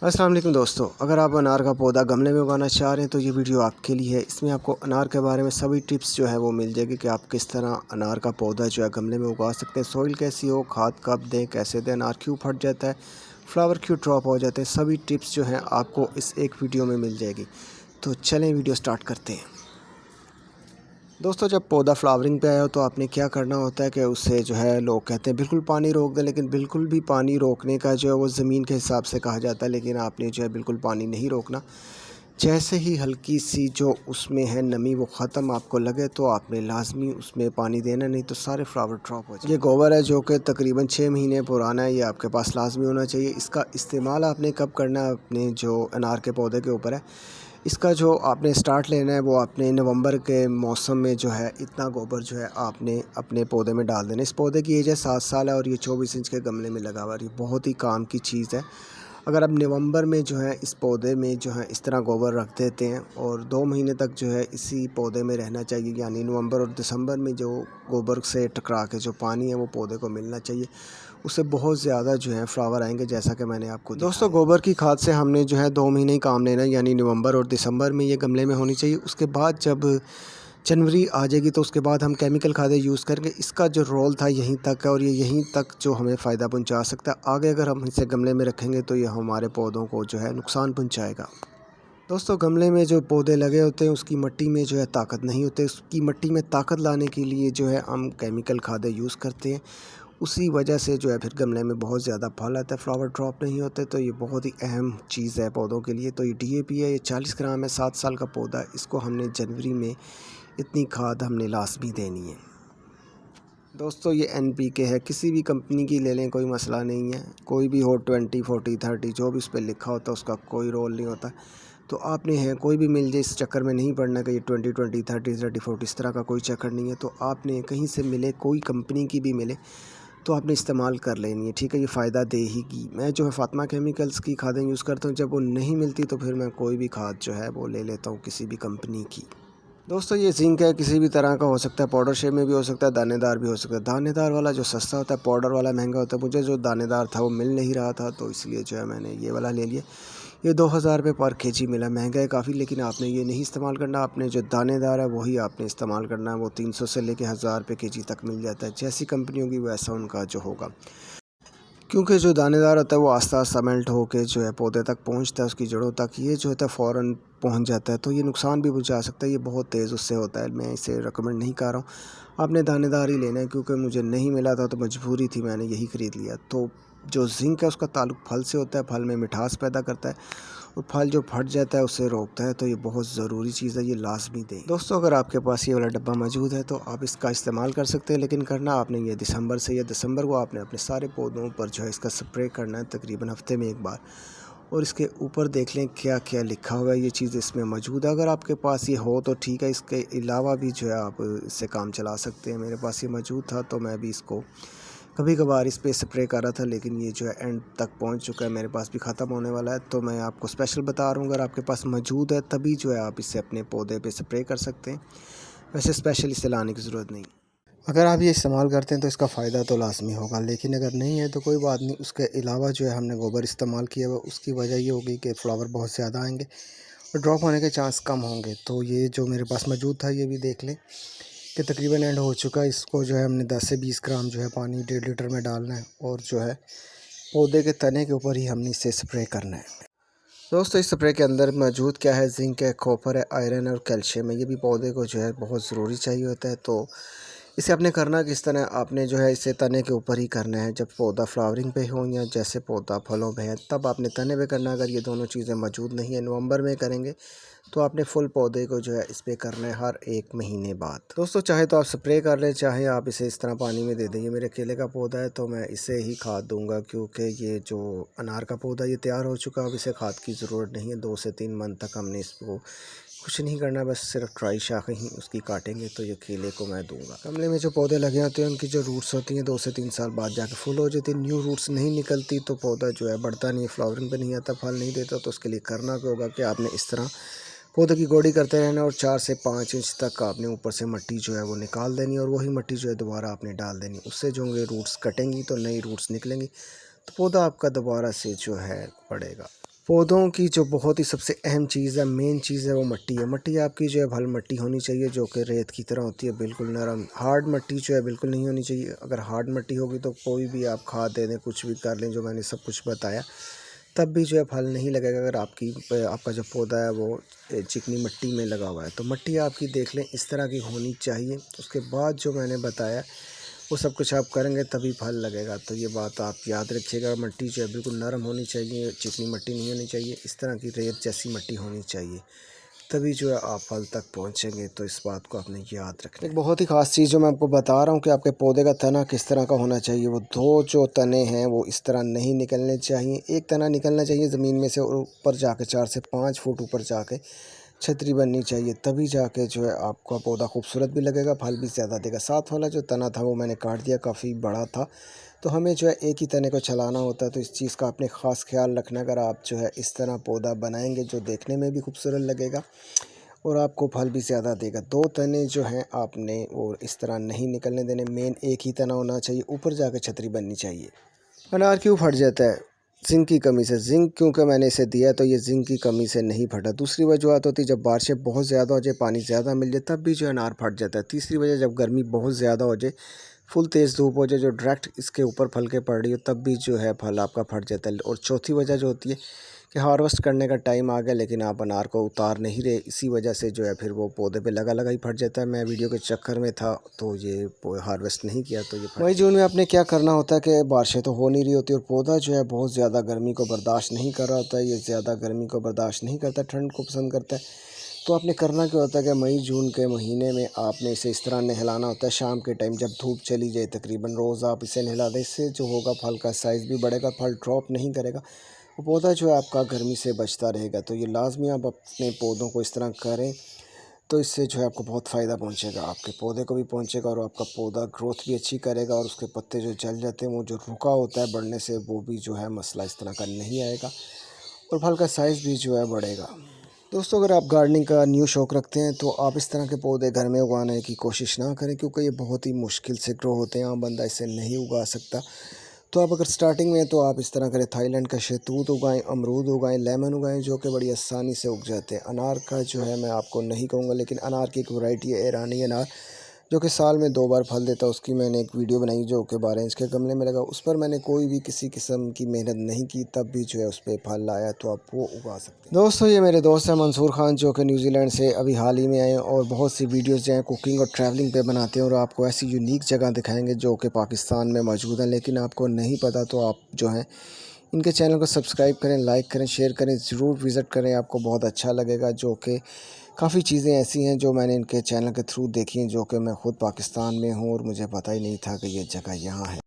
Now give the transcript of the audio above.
अस्सलाम वालेकुम दोस्तों, अगर आप अनार का पौधा गमले में उगाना चाह रहे हैं तो ये वीडियो आपके लिए है। इसमें आपको अनार के बारे में सभी टिप्स जो है वो मिल जाएगी कि आप किस तरह अनार का पौधा जो है गमले में उगा सकते हैं। सॉइल कैसी हो, खाद कब दें, कैसे दें, अनार क्यों फट जाता है, फ्लावर क्यों ड्रॉप हो जाते हैं, सभी टिप्स जो हैं आपको इस एक वीडियो में मिल जाएगी। तो चलें वीडियो स्टार्ट करते हैं। दोस्तों, जब पौधा फ्लावरिंग पे आया हो तो आपने क्या करना होता है कि उससे जो है लोग कहते हैं बिल्कुल पानी रोक दें, लेकिन बिल्कुल भी पानी रोकने का जो है वो ज़मीन के हिसाब से कहा जाता है, लेकिन आपने जो है बिल्कुल पानी नहीं रोकना। जैसे ही हल्की सी जो उसमें है नमी वो ख़त्म आपको लगे तो आपने लाजमी उसमें पानी देना, नहीं तो सारे फ्लावर ड्रॉप हो जाए। ये गोबर है जो कि तकरीबन 6 महीने पुराना है, ये आपके पास लाजमी होना चाहिए। इसका इस्तेमाल आपने कब करना है, अपने जो अनार के पौधे के ऊपर है। इसका जो आपने स्टार्ट लेना है वो आपने नवंबर के मौसम में जो है इतना गोबर जो है आपने अपने पौधे में डाल देना। इस पौधे की एज है 7 साल है और ये 24 इंच के गमले में लगा हुआ है। ये बहुत ही काम की चीज़ है। अगर आप नवंबर में जो है इस पौधे में जो है इस तरह गोबर रख देते हैं और 2 महीने तक जो है इसी पौधे में रहना चाहिए, यानी नवंबर और दिसंबर में जो गोबर से टकरा के जो पानी है वो पौधे को मिलना चाहिए। उससे बहुत ज़्यादा जो है फ्लावर आएंगे, जैसा कि मैंने आपको दोस्तों गोबर की खाद से हमने जो है 2 महीने ही काम लेना है, यानी नवंबर और दिसंबर में ये गमले में होनी चाहिए। उसके बाद जब जनवरी आ जाएगी तो उसके बाद हम केमिकल खादें यूज़ करेंगे। इसका जो रोल था यहीं तक है और ये यहीं तक जो हमें फ़ायदा पहुंचा सकता है। आगे अगर हम इसे गमले में रखेंगे तो ये हमारे पौधों को जो है नुकसान पहुंचाएगा। दोस्तों, गमले में जो पौधे लगे होते हैं उसकी मिट्टी में जो है ताकत नहीं होती। उसकी मिट्टी में ताकत लाने के लिए जो है हम केमिकल खादें यूज़ करते हैं। उसी वजह से जो है फिर गमले में बहुत ज़्यादा फल आता है, फ्लावर ड्रॉप नहीं होते। तो ये बहुत ही अहम चीज़ है पौधों के लिए। तो ये डीएपी है, ये 40 ग्राम है, 7 साल का पौधा है। इसको हमने जनवरी में इतनी खाद हमने लाजमी देनी है। दोस्तों, ये एनपीके है, किसी भी कंपनी की ले लें, कोई मसला नहीं है। कोई भी हो, 20, 40, 30 जो भी उस पर लिखा होता है उसका कोई रोल नहीं होता। तो आपने है कोई भी मिल जाए, इस चक्कर में नहीं पड़ना कि ये 20, 20, 30, 30, 40 इस तरह का कोई चक्कर नहीं है। तो आपने कहीं से मिले, कोई कंपनी की भी मिले तो आपने इस्तेमाल कर लेनी है, ठीक है। ये फ़ायदा देगी। मैं जो है फातिमा केमिकल्स की खादें यूज़ करता हूँ। जब वो नहीं मिलती तो फिर मैं कोई भी खाद जो है वो ले लेता हूँ किसी भी कंपनी की। दोस्तों, ये जिंक है, किसी भी तरह का हो सकता है, पाउडर शेप में भी हो सकता है, दानेदार भी हो सकता है। दानेदार वाला जो सस्ता होता है, पाउडर वाला महंगा होता है। मुझे जो दानेदार था वो मिल नहीं रहा था, तो इसलिए जो है मैंने ये वाला ले लिया। ये 2000 रुपये पर केजी मिला, महंगा है काफ़ी, लेकिन आपने ये नहीं इस्तेमाल करना। आपने जो दानेदार है वही आपने इस्तेमाल करना है। वो 300 से लेके 1000 रुपये केजी तक मिल जाता है। जैसी कंपनी होगी वैसा उनका जो होगा, क्योंकि जो दानेदार होता है वो आस्ता आस्ता मेल्ट होकर जो है पौधे तक पहुंचता है, उसकी जड़ों तक। ये जो होता है फ़ौरन पहुंच जाता है, तो ये नुकसान भी पहुंचा सकता है। ये बहुत तेज़ उससे होता है। मैं इसे रिकमेंड नहीं कर रहा हूँ। आपने दानेदार ही लेना है, क्योंकि मुझे नहीं मिला था तो मजबूरी थी, मैंने यही ख़रीद लिया। तो जो जिंक है उसका ताल्लुक फल से होता है, फल में मिठास पैदा करता है और फल जो फट जाता है उसे रोकता है। तो ये बहुत ज़रूरी चीज़ है, ये लाजमी दें। दोस्तों, अगर आपके पास ये वाला डब्बा मौजूद है तो आप इसका इस्तेमाल कर सकते हैं, लेकिन करना आपने ये दिसंबर से, या दिसंबर को आपने अपने सारे पौधों पर जो है इसका स्प्रे करना है, तकरीबन हफ्ते में एक बार। और इसके ऊपर देख लें क्या क्या लिखा हुआ है, ये चीज़ इसमें मौजूद है। अगर आपके पास ये हो तो ठीक है, इसके अलावा भी जो है आप इससे काम चला सकते हैं। मेरे पास ये मौजूद था तो मैं भी इसको कभी कभार इस पे स्प्रे कर रहा था, लेकिन ये जो है एंड तक पहुंच चुका है, मेरे पास भी ख़त्म होने वाला है। तो मैं आपको स्पेशल बता रहा हूँ, अगर आपके पास मौजूद है तभी जो है आप इसे अपने पौधे पे स्प्रे कर सकते हैं। वैसे स्पेशल इसे लाने की ज़रूरत नहीं। अगर आप ये इस्तेमाल करते हैं तो इसका फ़ायदा तो लाजमी होगा, लेकिन अगर नहीं है तो कोई बात नहीं। उसके अलावा जो है हमने गोबर इस्तेमाल किया हुआ, उसकी वजह ये होगी कि फ्लावर बहुत ज़्यादा आएंगे और ड्रॉप होने के चांस कम होंगे। तो ये जो मेरे पास मौजूद था ये भी देख लें कि तकरीबन एंड हो चुका है। इसको जो है हमने 10 से 20 ग्राम जो है पानी 1.5 लीटर में डालना है और जो है पौधे के तने के ऊपर ही हमने इसे स्प्रे करना है। दोस्तों, इस स्प्रे के अंदर मौजूद क्या है, जिंक है, कॉपर है, आयरन है और कैल्शियम है। ये भी पौधे को जो है बहुत ज़रूरी चाहिए होता है। तो इसे आपने करना किस तरह, आपने जो है इसे तने के ऊपर ही करना है। जब पौधा फ्लावरिंग पे हो या जैसे पौधा फलों पे है तब आपने तने पे करना। अगर ये दोनों चीज़ें मौजूद नहीं है, नवंबर में करेंगे तो आपने फुल पौधे को जो है इस पर करना है हर 1 महीने बाद। दोस्तों, चाहे तो आप स्प्रे कर लें, चाहे आप इसे इस तरह पानी में दे दें। ये मेरे केले का पौधा है तो मैं इसे ही खाद दूंगा, क्योंकि ये जो अनार का पौधा ये तैयार हो चुका है। अब इसे खाद की ज़रूरत नहीं है। 2 से 3 मंथ तक हमने इसको कुछ नहीं करना, बस सिर्फ ट्राई शाखें ही उसकी काटेंगे तो ये केले को मैं दूंगा। गमले में जो पौधे लगे होते हैं उनकी जो रूट्स होती हैं 2 से 3 साल बाद जाके फुल हो जाती है। न्यू रूट्स नहीं निकलती तो पौधा जो है बढ़ता नहीं, फ्लावरिंग पे नहीं आता, फल नहीं देता। तो उसके लिए करना क्या होगा कि आपने इस तरह पौधे की गोडी करते रहना और 4 से 5 इंच तक आपने ऊपर से मिट्टी जो है वो निकाल देनी और वही मिट्टी जो है दोबारा आपने डाल देनी। उससे जो रूट्स कटेंगी तो नई रूट्स निकलेंगी, तो पौधा आपका दोबारा से जो है बढ़ेगा। पौधों की जो बहुत ही सबसे अहम चीज़ है, मेन चीज़ है, वो मिट्टी है। मिट्टी आपकी जो है भल मिट्टी होनी चाहिए, जो कि रेत की तरह होती है, बिल्कुल नरम। हार्ड मिट्टी जो है बिल्कुल नहीं होनी चाहिए। अगर हार्ड मिट्टी होगी तो कोई भी आप खाद दे दें, कुछ भी कर लें, जो मैंने सब कुछ बताया, तब भी जो है फल नहीं लगेगा। अगर आपका जो पौधा है वो चिकनी मिट्टी में लगा हुआ है, तो मिट्टी आपकी देख लें इस तरह की होनी चाहिए। उसके बाद जो मैंने बताया वो सब कुछ आप करेंगे तभी फल लगेगा। तो ये बात आप याद रखिएगा। मिट्टी जो है बिल्कुल नरम होनी चाहिए, चिकनी मिट्टी नहीं होनी चाहिए, इस तरह की रेत जैसी मिट्टी होनी चाहिए, तभी जो है आप फल तक पहुँचेंगे। तो इस बात को आपने याद रखना है। एक बहुत ही ख़ास चीज़ जो मैं आपको बता रहा हूँ कि आपके पौधे का तना किस तरह का होना चाहिए। वो दो जो तने हैं वो इस तरह नहीं निकलने चाहिए। एक तना निकलना चाहिए ज़मीन में से और ऊपर जाके 4 से 5 फुट ऊपर जाके छतरी बननी चाहिए, तभी जाके जो है आपका पौधा खूबसूरत भी लगेगा, फल भी ज़्यादा देगा। साथ वाला जो तना था वो मैंने काट दिया, काफ़ी बड़ा था, तो हमें जो है एक ही तने को चलाना होता है। तो इस चीज़ का आपने ख़ास ख्याल रखना। अगर आप जो है इस तरह पौधा बनाएंगे जो देखने में भी खूबसूरत लगेगा और आपको फल भी ज़्यादा देगा। दो तने जो हैं आपने और इस तरह नहीं निकलने देने, मेन एक ही तना होना चाहिए, ऊपर जाकर छतरी बननी चाहिए। अनार क्यों फट जाता है? जिंक की कमी से। जिंक क्योंकि मैंने इसे दिया तो ये जिंक की कमी से नहीं फटा। दूसरी वजूहत होती है जब बारिशें बहुत ज़्यादा हो जाए, पानी ज़्यादा मिल जाए, तब भी जो है अनार फट जाता है। तीसरी वजह जब गर्मी बहुत ज़्यादा हो जाए, फुल तेज़ धूप हो जाए, जो डायरेक्ट इसके ऊपर फल के पड़ रही हो, तब भी जो है फल आपका फट जाता है। और चौथी वजह जो होती है कि हार्वेस्ट करने का टाइम आ गया लेकिन आप अनार को उतार नहीं रहे, इसी वजह से जो है फिर वो पौधे पे लगा लगा ही फट जाता है। मैं वीडियो के चक्कर में था तो ये हार्वेस्ट नहीं किया, तो ये मई जून में आपने क्या करना होता है कि बारिशें तो हो नहीं रही होती और पौधा जो है बहुत ज़्यादा गर्मी को बर्दाश्त नहीं कर रहा होता है। ये ज़्यादा गर्मी को बर्दाश्त नहीं करता, ठंड को पसंद करता है। तो आपने करना क्या होता है कि मई जून के महीने में आपने इसे इस तरह नहलाना होता है। शाम के टाइम जब धूप चली जाए, तकरीबन रोज़ आप इसे नहला दें, इससे जो होगा फल का साइज़ भी बढ़ेगा, फल ड्रॉप नहीं करेगा, वो पौधा जो है आपका गर्मी से बचता रहेगा। तो ये लाजमी आप अपने पौधों को इस तरह करें, तो इससे जो है आपको बहुत फ़ायदा पहुंचेगा, आपके पौधे को भी पहुंचेगा और आपका पौधा ग्रोथ भी अच्छी करेगा। और उसके पत्ते जो जल जाते हैं, वो जो रुका होता है बढ़ने से, वो भी जो है मसला इस तरह का नहीं आएगा और फल का साइज़ भी जो है बढ़ेगा। दोस्तों, अगर आप गार्डनिंग का न्यू शौक़ रखते हैं तो आप इस तरह के पौधे घर में उगाने की कोशिश ना करें, क्योंकि ये बहुत ही मुश्किल से ग्रो होते हैं, आम बंदा इसे नहीं उगा सकता। तो आप अगर स्टार्टिंग में तो आप इस तरह करें, थाईलैंड का शहतूत उगाएं, अमरूद उगाएं, लेमन उगाएं, जो कि बड़ी आसानी से उग जाते हैं। अनार का जो है मैं आपको नहीं कहूँगा, लेकिन अनार की एक वैरायटी है ईरानी अनार, जो कि साल में 2 बार फल देता है। उसकी मैंने एक वीडियो बनाई जो कि 12 इंच के गमले में लगा, उस पर मैंने कोई भी किसी किस्म की मेहनत नहीं की, तब भी जो है उस पर फल आया, तो आप वो उगा सकते हैं। दोस्तों, ये मेरे दोस्त हैं मंसूर खान, जो कि न्यूजीलैंड से अभी हाल ही में आए और बहुत सी वीडियोस जो हैं कुकिंग और ट्रैवलिंग पे बनाते हैं और आपको ऐसी यूनिक जगह दिखाएंगे जो कि पाकिस्तान में मौजूद हैं, लेकिन आपको नहीं पता। तो आप जो हैं इनके चैनल को सब्सक्राइब करें, लाइक करें, शेयर करें, ज़रूर विज़िट करें, आपको बहुत अच्छा लगेगा। जो कि काफ़ी चीज़ें ऐसी हैं जो मैंने इनके चैनल के थ्रू देखी हैं, जो कि मैं ख़ुद पाकिस्तान में हूँ और मुझे पता ही नहीं था कि ये जगह यहाँ है।